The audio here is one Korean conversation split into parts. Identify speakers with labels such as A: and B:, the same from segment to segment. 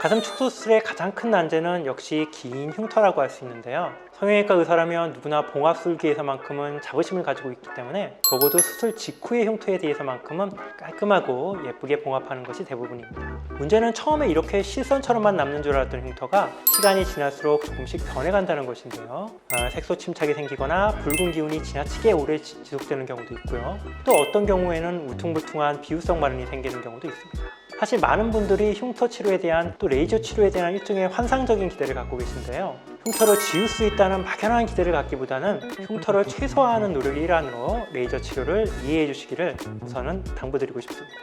A: 가슴 축소 수술의 가장 큰 난제는 역시 긴 흉터라고 할 수 있는데요. 성형외과 의사라면 누구나 봉합술기에서만큼은 자부심을 가지고 있기 때문에 적어도 수술 직후의 흉터에 대해서만큼은 깔끔하고 예쁘게 봉합하는 것이 대부분입니다. 문제는 처음에 이렇게 실선처럼만 남는 줄 알았던 흉터가 시간이 지날수록 조금씩 변해간다는 것인데요. 색소 침착이 생기거나 붉은 기운이 지나치게 오래 지속되는 경우도 있고요. 또 어떤 경우에는 울퉁불퉁한 비유성 반응이 생기는 경우도 있습니다. 사실 많은 분들이 흉터 치료에 대한 또 레이저 치료에 대한 일종의 환상적인 기대를 갖고 계신데요. 흉터를 지울 수 있다는 막연한 기대를 갖기보다는 흉터를 최소화하는 노력의 일환으로 레이저 치료를 이해해 주시기를 우선은 당부드리고 싶습니다.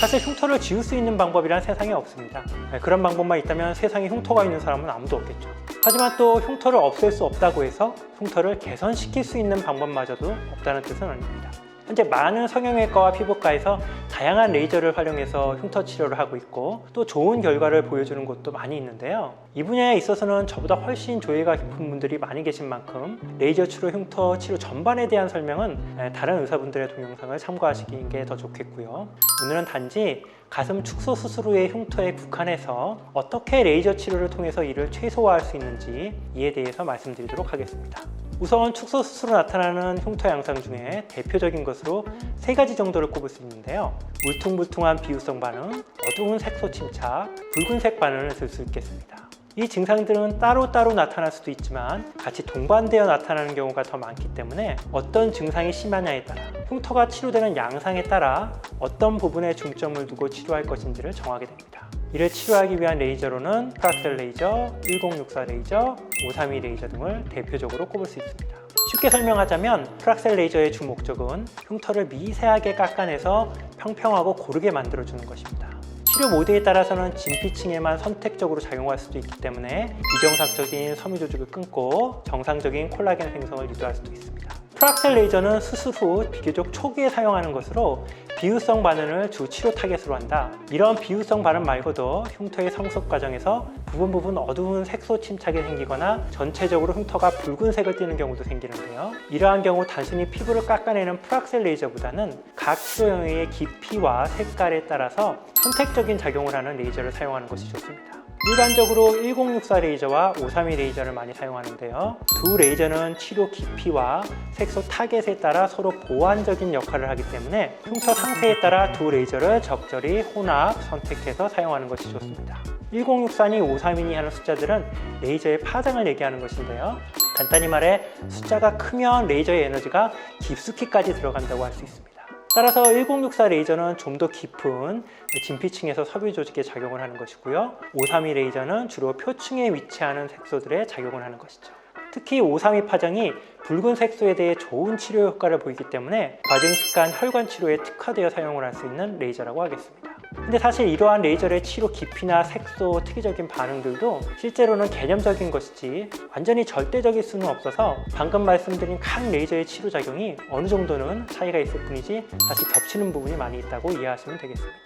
A: 사실 흉터를 지울 수 있는 방법이란 세상에 없습니다. 그런 방법만 있다면 세상에 흉터가 있는 사람은 아무도 없겠죠. 하지만 또 흉터를 없앨 수 없다고 해서 흉터를 개선시킬 수 있는 방법마저도 없다는 뜻은 아닙니다. 현재 많은 성형외과와 피부과에서 다양한 레이저를 활용해서 흉터 치료를 하고 있고 또 좋은 결과를 보여주는 곳도 많이 있는데요. 이 분야에 있어서는 저보다 훨씬 조예가 깊은 분들이 많이 계신 만큼 레이저 치료 흉터 치료 전반에 대한 설명은 다른 의사분들의 동영상을 참고하시는 게 더 좋겠고요. 오늘은 단지 가슴 축소 수술 후의 흉터에 국한해서 어떻게 레이저 치료를 통해서 이를 최소화할 수 있는지 이에 대해서 말씀드리도록 하겠습니다. 우선 축소 수술로 나타나는 흉터 양상 중에 대표적인 것으로 3가지 정도를 꼽을 수 있는데요. 울퉁불퉁한 비유성 반응, 어두운 색소 침착, 붉은색 반응을 들 수 있겠습니다. 이 증상들은 따로따로 나타날 수도 있지만 같이 동반되어 나타나는 경우가 더 많기 때문에 어떤 증상이 심하냐에 따라 흉터가 치료되는 양상에 따라 어떤 부분에 중점을 두고 치료할 것인지를 정하게 됩니다. 이를 치료하기 위한 레이저로는 프락셀 레이저, 1064 레이저, 532 레이저 등을 대표적으로 꼽을 수 있습니다. 쉽게 설명하자면 프락셀 레이저의 주 목적은 흉터를 미세하게 깎아내서 평평하고 고르게 만들어주는 것입니다. 치료 모드에 따라서는 진피층에만 선택적으로 작용할 수도 있기 때문에 비정상적인 섬유 조직을 끊고 정상적인 콜라겐 생성을 유도할 수도 있습니다. 프락셀 레이저는 수술 후 비교적 초기에 사용하는 것으로 비유성 반응을 주 치료 타겟으로 한다. 이런 비유성 반응 말고도 흉터의 성숙 과정에서 부분 어두운 색소 침착이 생기거나 전체적으로 흉터가 붉은색을 띠는 경우도 생기는데요. 이러한 경우 단순히 피부를 깎아내는 프락셀 레이저보다는 각 치료형의 깊이와 색깔에 따라서 선택적인 작용을 하는 레이저를 사용하는 것이 좋습니다. 일반적으로 1064 레이저와 532 레이저를 많이 사용하는데요. 두 레이저는 치료 깊이와 색소 타겟에 따라 서로 보완적인 역할을 하기 때문에 흉터 상태에 따라 두 레이저를 적절히 혼합, 선택해서 사용하는 것이 좋습니다. 1064니 532니 하는 숫자들은 레이저의 파장을 얘기하는 것인데요. 간단히 말해 숫자가 크면 레이저의 에너지가 깊숙이까지 들어간다고 할 수 있습니다. 따라서 1064 레이저는 좀 더 깊은 진피층에서 섬유 조직에 작용을 하는 것이고요. 532 레이저는 주로 표층에 위치하는 색소들에 작용을 하는 것이죠. 특히 532 파장이 붉은 색소에 대해 좋은 치료 효과를 보이기 때문에 과증식간 혈관 치료에 특화되어 사용을 할 수 있는 레이저라고 하겠습니다. 근데 사실 이러한 레이저의 치료 깊이나 색소, 특이적인 반응들도 실제로는 개념적인 것이지 완전히 절대적일 수는 없어서 방금 말씀드린 각 레이저의 치료 작용이 어느 정도는 차이가 있을 뿐이지 사실 겹치는 부분이 많이 있다고 이해하시면 되겠습니다.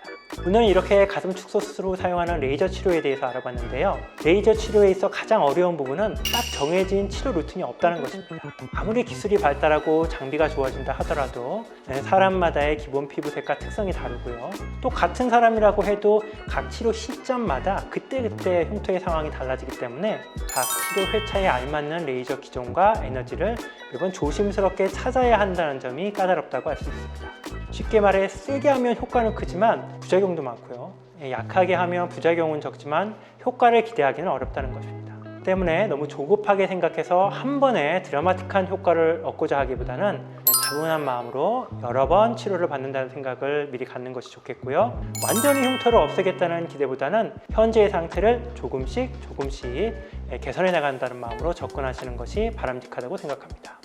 A: 오늘은 이렇게 가슴 축소 수술 후 사용하는 레이저 치료에 대해서 알아봤는데요. 레이저 치료에 있어 가장 어려운 부분은 딱 정해진 치료 루틴이 없다는 것입니다. 아무리 기술이 발달하고 장비가 좋아진다 하더라도 사람마다의 기본 피부색과 특성이 다르고요. 또 같은 사람이라고 해도 각 치료 시점마다 그때그때 흉터의 상황이 달라지기 때문에 각 치료 회차에 알맞는 레이저 기종과 에너지를 매번 조심스럽게 찾아야 한다는 점이 까다롭다고 할 수 있습니다. 쉽게 말해 세게 하면 효과는 크지만 부작용도 많고요. 약하게 하면 부작용은 적지만 효과를 기대하기는 어렵다는 것입니다. 때문에 너무 조급하게 생각해서 한 번에 드라마틱한 효과를 얻고자 하기보다는 차분한 마음으로 여러 번 치료를 받는다는 생각을 미리 갖는 것이 좋겠고요. 완전히 흉터를 없애겠다는 기대보다는 현재의 상태를 조금씩 개선해 나간다는 마음으로 접근하시는 것이 바람직하다고 생각합니다.